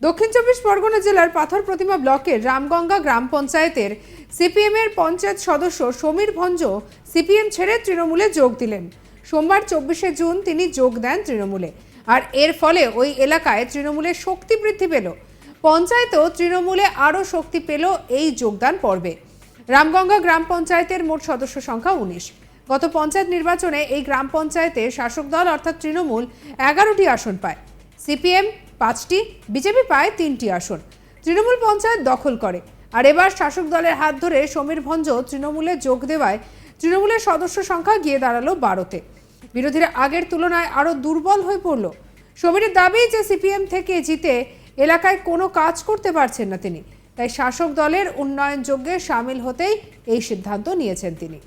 দক্ষিণ চব্বিশ পরগনা জেলার পাথর প্রতিমা ব্লকের রামগঙ্গা গ্রাম পঞ্চায়েতের সিপিএম এর পঞ্চায়েত সদস্য সমীর ভঞ্জ সিপিএম ছেড়ে তৃণমূলে যোগ দিলেন। সোমবার 24শে জুন তিনি যোগ দেন তৃণমূলে। আর এর ফলে ওই এলাকায় তৃণমূলের শক্তি বৃদ্ধি পেল। পঞ্চায়েতেও তৃণমূলে আরও শক্তি পেল এই যোগদান পর্বে। রামগঙ্গা গ্রাম পঞ্চায়েতের মোট সদস্য সংখ্যা 19। গত পঞ্চায়েত নির্বাচনে এই গ্রাম পঞ্চায়েতে শাসক দল অর্থাৎ তৃণমূল 11টি আসন পায়, সিপিএম 5টি, বিজেপি পায় 3টি আসন। তৃণমূল পঞ্চায়েত দখল করে। আর এবার শাসক দলের হাত ধরে সমীর ভঞ্জ তৃণমূলে যোগ দেওয়ায় তৃণমূলের সদস্য সংখ্যা গিয়ে দাঁড়ালো 12-তে। বিরোধীরা আগের তুলনায় আরও দুর্বল হয়ে পড়ল। সমীরের দাবি যে সিপিএম থেকে জিতে এলাকায় কোনো কাজ করতে পারছেন না তিনি, তাই শাসক দলের উন্নয়ন যজ্ঞে সামিল হতেই এই সিদ্ধান্ত নিয়েছেন তিনি।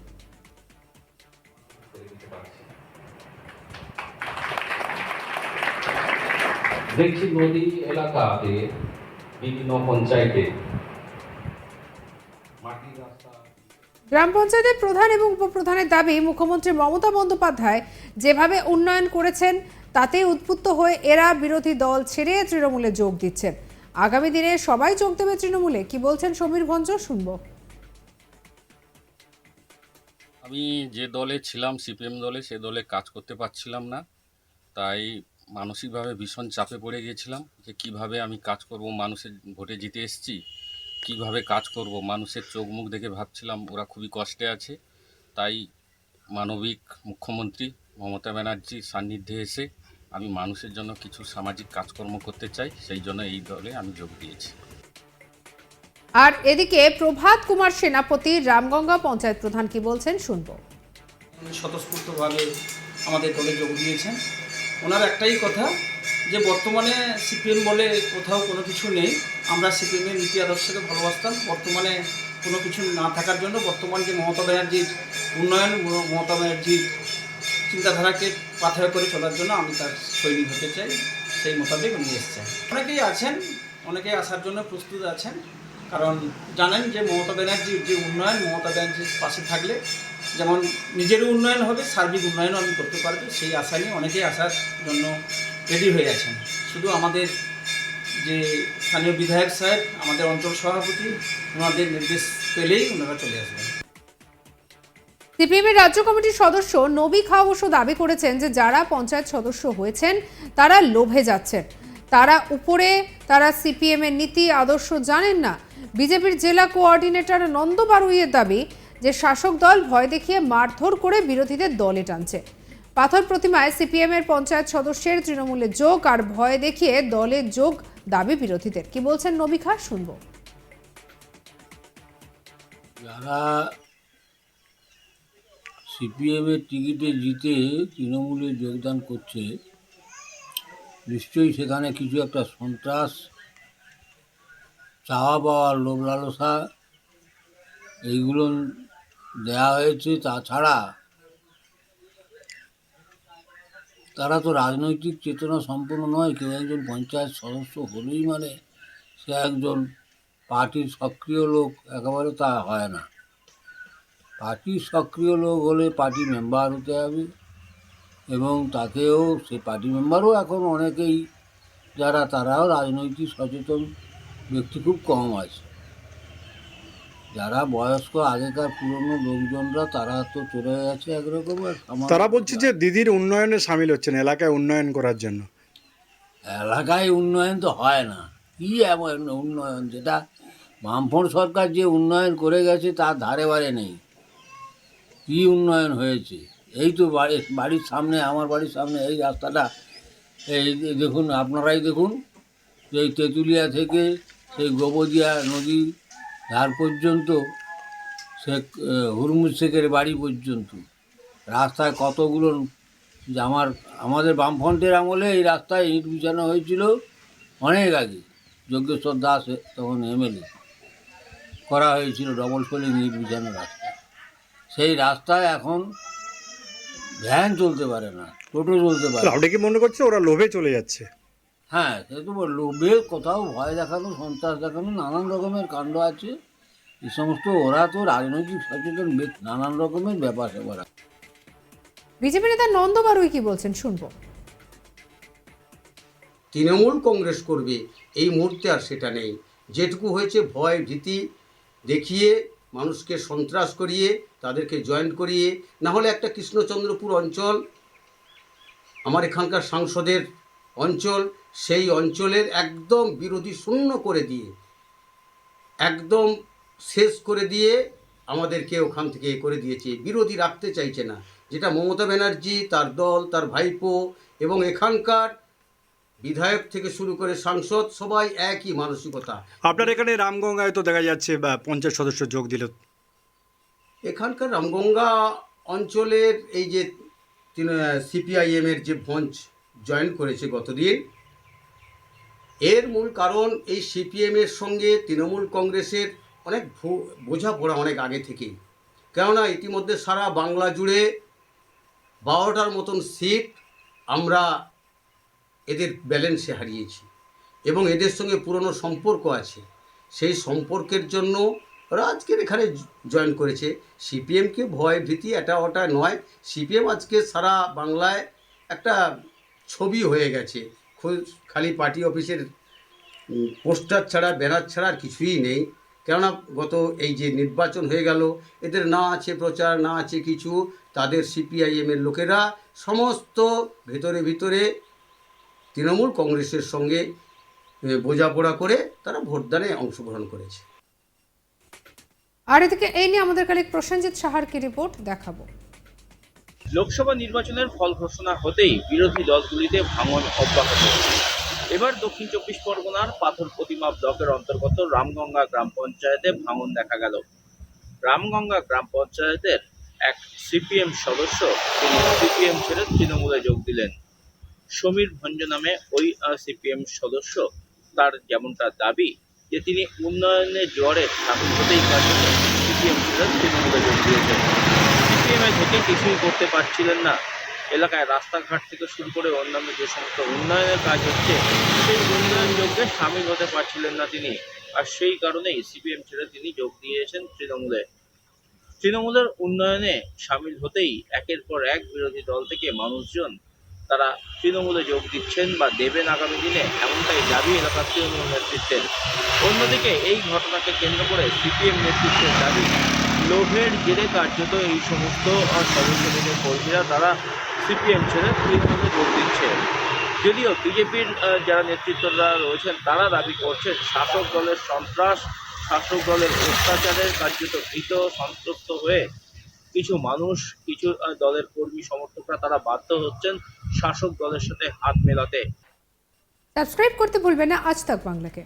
দেখছি নদী এলাকাতে বিভিন্ন পঞ্চায়েতে মাটির রাস্তা। গ্রাম পঞ্চায়েতের প্রধান এবং উপপ্রধানের দাবি, মুখ্যমন্ত্রী মমতা বন্দ্যোপাধ্যায় যেভাবে উন্নয়ন করেছেন তাতে উদ্বুদ্ধ হয়ে এরা বিরোধী দল ছেড়ে তৃণমূলে যোগ দিচ্ছেন। আগামী দিনে সবাই যোগ দেবে তৃণমূলে। কি বলছেন সমীর ভঞ্জ, শুনবো। আমি যে দলে ছিলাম, সিপিএম দলে, সে দলে কাজ করতে পারছিলাম না, তাই মানসিকভাবে ভীষণ চাপে পড়ে গিয়েছিলাম যে কিভাবে আমি কাজ করব। মানুষের ভোটে জিতে এসেছি, কিভাবে কাজ করব, মানুষের চোখ মুখ দেখে ভাবছিলাম ওরা খুবই কষ্টে আছে। তাই মানবিক মুখ্যমন্ত্রী মমতা ব্যানার্জির সান্নিধ্যে এসে আমি মানুষের জন্য কিছু সামাজিক কাজকর্ম করতে চাই, সেই জন্য এই দলে আমি যোগ দিয়েছি। আর এদিকে প্রভাত কুমার সেনাপতি রামগঙ্গা পঞ্চায়েত প্রধান কি বলছেন, শুনবো। স্বতঃস্ফূর্তভাবে আমাদের দলে যোগ দিয়েছেন। ওনার একটাই কথা যে বর্তমানে সিপিএম বলে কোথাও কোনো কিছু নেই। আমরা সিপিএমের নীতি আদর্শকে ভালোবাসতাম। বর্তমানে কোনো কিছু না থাকার জন্য বর্তমান যে মমতা ব্যানার্জির উন্নয়ন, মমতা ব্যানার্জির চিন্তাধারাকে পাথেয় করে চলার জন্য আমি তার সৈনিক হতে চাই। সেই মোতাবেক উনি এসছেন। অনেকেই আছেন, অনেকেই আসার জন্য প্রস্তুত আছেন, কারণ জানেন যে মমতা ব্যানার্জির যে উন্নয়ন, মমতা ব্যানার্জির পাশে থাকলে যেমন নিজেরও উন্নয়ন হবে, সার্বিক উন্নয়নও আমি করতে পারবো, সেই আশা নিয়ে অনেকেই আসার জন্য রেডি হয়ে আছেন। শুধু আমাদের যে স্থানীয় বিধায়ক সাহেব, আমাদের অঞ্চল সভাপতি, ওনাদের নির্দেশ পেলেই ওনারা চলে আসবেন। সিপিএমের রাজ্য কমিটির সদস্য নবী খাঁ অবশ্য দাবি করেছেন যে যারা পঞ্চায়েত সদস্য হয়েছেন তারা লোভে যাচ্ছেন, তারা সিপিএম এর নীতি আদর্শ জানেন না। বিজেপির জেলা কোঅর্ডিনেটর নন্দ বারুইয়ের দাবি যে শাসক দল ভয় দেখিয়ে মারধর করে বিরোধীদের দলে টানছে। পাথর প্রতিমায় সিপিএম এর পঞ্চায়েত সদস্যের তৃণমূলে যোগ আর ভয় দেখিয়ে দলে যোগ দাবি বিরোধীদের। কি বলছেন নবী খাঁ, শুনবো। যারা সিপিএমের টিকিটে জিতে তৃণমূলে যোগদান করছে, নিশ্চয়ই সেখানে কিছু একটা সন্ত্রাস, চাওয়া পাওয়ার লোভ লালসা এইগুলো দেওয়া হয়েছে। তাছাড়া তারা তো রাজনৈতিক চেতনা সম্পন্ন নয়। কেউ একজন পঞ্চায়েত সদস্য হলেই মানে সে একজন পার্টির সক্রিয় লোক, একেবারে তা হয় না। পার্টির সক্রিয় লোক হলে পার্টি মেম্বার হতে হবে, এবং তাকেও সে পার্টি মেম্বারও এখন অনেকেই যারা, তারাও রাজনৈতিক সচেতন ব্যক্তি খুব কম আছে। যারা বয়স্ক আগেকার পুরনো লোকজনরা তারা তো চলে গেছে একরকম। তারা বলছে যে দিদির উন্নয়নে সামিল হচ্ছেন এলাকায় উন্নয়ন করার জন্য। এলাকায় উন্নয়ন তো হয় না। কী এমন উন্নয়ন? যেটা বামফ্রন্ট সরকার যে উন্নয়ন করে গেছে তার ধারে বারে নেই। কী উন্নয়ন হয়েছে? এই তো বাড়ির সামনে, আমার বাড়ির সামনে এই রাস্তাটা, এই দেখুন, আপনারাই দেখুন, এই তেঁতুলিয়া থেকে সেই গোবদিয়া নদী ধার পর্যন্ত, সে হুরমুজ শেখের বাড়ি পর্যন্ত রাস্তায় কতগুলো, যে আমাদের বামফ্রন্টের আমলে এই রাস্তায় ইট বিছানো হয়েছিল অনেক আগে। যজ্ঞেশ্বর দাস তখন এমএলএ, করা হয়েছিল ডবল সোলিং ইট বিছানো রাস্তা। সেই রাস্তায় এখন ভ্যান চলতে পারে না, টোটো চলতে পারে। আপনি কি মনে করছে ওরা লোভে চলে যাচ্ছে? হ্যাঁ, সে তো লোভে, কোথাও ভয় দেখানো, সন্ত্রাস দেখানো, নানান রকমের কাণ্ড আছে। এই সমস্ত ওরা তো রাজনৈতিক সচেতন নানান রকমের ব্যাপার স্যাপার। বিজেপি নেতা নন্দ বারুই কি বলছেন, শুনবো। তৃণমূল কংগ্রেস করবে এই মুহূর্তে আর সেটা নেই। যেটুকু হয়েছে ভয় ভীতি দেখিয়ে মানুষকে সন্ত্রাস করিয়ে তাদেরকে জয়েন করিয়ে, না হলে একটা কৃষ্ণচন্দ্রপুর অঞ্চল আমার এখানকার সাংসদের অঞ্চল, সেই অঞ্চলের একদম বিরোধী শূন্য করে দিয়ে, একদম শেষ করে দিয়ে আমাদেরকে ওখান থেকে করে দিয়েছে, বিরোধী রাখতে চাইছে না। যেটা মমতা ব্যানার্জি, তার দল, তার ভাইপো এবং এখানকার বিধায়ক থেকে শুরু করে সাংসদ সবাই একই মানসিকতা। আপনার এখানে রামগঙ্গায় তো দেখা যাচ্ছে বা পঞ্চায়েত সদস্য যোগ দিল। এখানকার রামগঙ্গা অঞ্চলের এই যে সিপিআইএমের যে মঞ্চ জয়েন করেছে গতদিন, এর মূল কারণ এই সিপিএমের সঙ্গে তৃণমূল কংগ্রেসের অনেক বোঝাপড়া অনেক আগে থেকেই। কেননা ইতিমধ্যে সারা বাংলা জুড়ে 12টার মতন সিট আমরা এদের ব্যালেন্সে হারিয়েছি এবং এদের সঙ্গে পুরনো সম্পর্ক আছে। সেই সম্পর্কের জন্য ওরা আজকের এখানে জয়েন করেছে। সিপিএমকে ভয় ভীতি এটা ওটা নয়, সিপিএম আজকে সারা বাংলায় একটা ছবি হয়ে গেছে। খালি পার্টি অফিসের পোস্টার ছাড়া, ব্যানার ছাড়া আর কিছুই নেই। কেননা গত এই যে নির্বাচন হয়ে গেল, এদের না আছে প্রচার, না আছে কিছু। তাদের সিপিআইএমের লোকেরা সমস্ত ভেতরে ভিতরে তৃণমূল কংগ্রেসের সঙ্গে বোঝাপড়া করে তারা ভোটদানে অংশগ্রহণ করেছে। আর এদিকে এই নিয়ে আমাদের কাছে প্রসেনজিৎ সাহার কি রিপোর্ট দেখাবো। লোকসভা নির্বাচনের ফল ঘোষণা হতেই বিরোধী দলগুলিতে ভাঙন অব্যাহত। এবার দক্ষিণ 24 পরগনার পাথর প্রতিমা ব্লকের অন্তর্গত রামগঙ্গা গ্রাম পঞ্চায়েতে ভাঙন দেখা গেল। রামগঙ্গা গ্রাম পঞ্চায়েতের এক সিপিএম সদস্য তিনি সিপিএম ছেড়ে তৃণমূলে যোগ দিলেন। সমীর ভঞ্জ নামে ওই সিপিএম সদস্য, তার যেমনটা দাবি যে তিনি উন্নয়নের জোয়ারে সামিল হতেই সিপিএম ছেড়ে তৃণমূলে যোগ দিয়েছেন। সিপিএমে থেকে কিছুই করতে পারছিলেন না। এলাকায় রাস্তাঘাট থেকে শুরু করে অন্যান্য যে সমস্ত উন্নয়নের কাজ হচ্ছে সেই উন্নয়ন যোগে সামিল হতে পারছিলেন না তিনি। আর সেই কারণেই সিপিএম ছেড়ে তিনি যোগ দিয়েছেন তৃণমূলে। তৃণমূলের উন্নয়নে সামিল হতেই একের পর এক বিরোধী দল থেকে মানুষজন তারা তৃণমূলে যোগ দিচ্ছেন বা দেবেন আগামী দিনে, এমনটাই দাবি এলাকার তৃণমূল নেতৃত্বের। অন্যদিকে এই ঘটনাকে কেন্দ্র করে সিপিএম নেতৃত্বের দাবি, লোভের জেরে কার্যত এই সমস্ত সদস্যদের কর্মীরা তারা সিপিএম ছেড়ে তৃণমূলে যোগ দিচ্ছে। যদিও বিজেপির যারা নেতৃত্বরা রয়েছেন তারা দাবি করছেন শাসক দলের সন্ত্রাস, শাসক দলের অত্যাচারের কার্যত ভীত সন্ত্রস্ত হয়ে কিছু মানুষ, কিছু দলের কর্মী সমর্থকরা তারা বাধ্য হচ্ছেন শাসক দলের সাথে হাত মেলাতে। সাবস্ক্রাইব করতে ভুলবেন না আজ তাক বাংলাকে।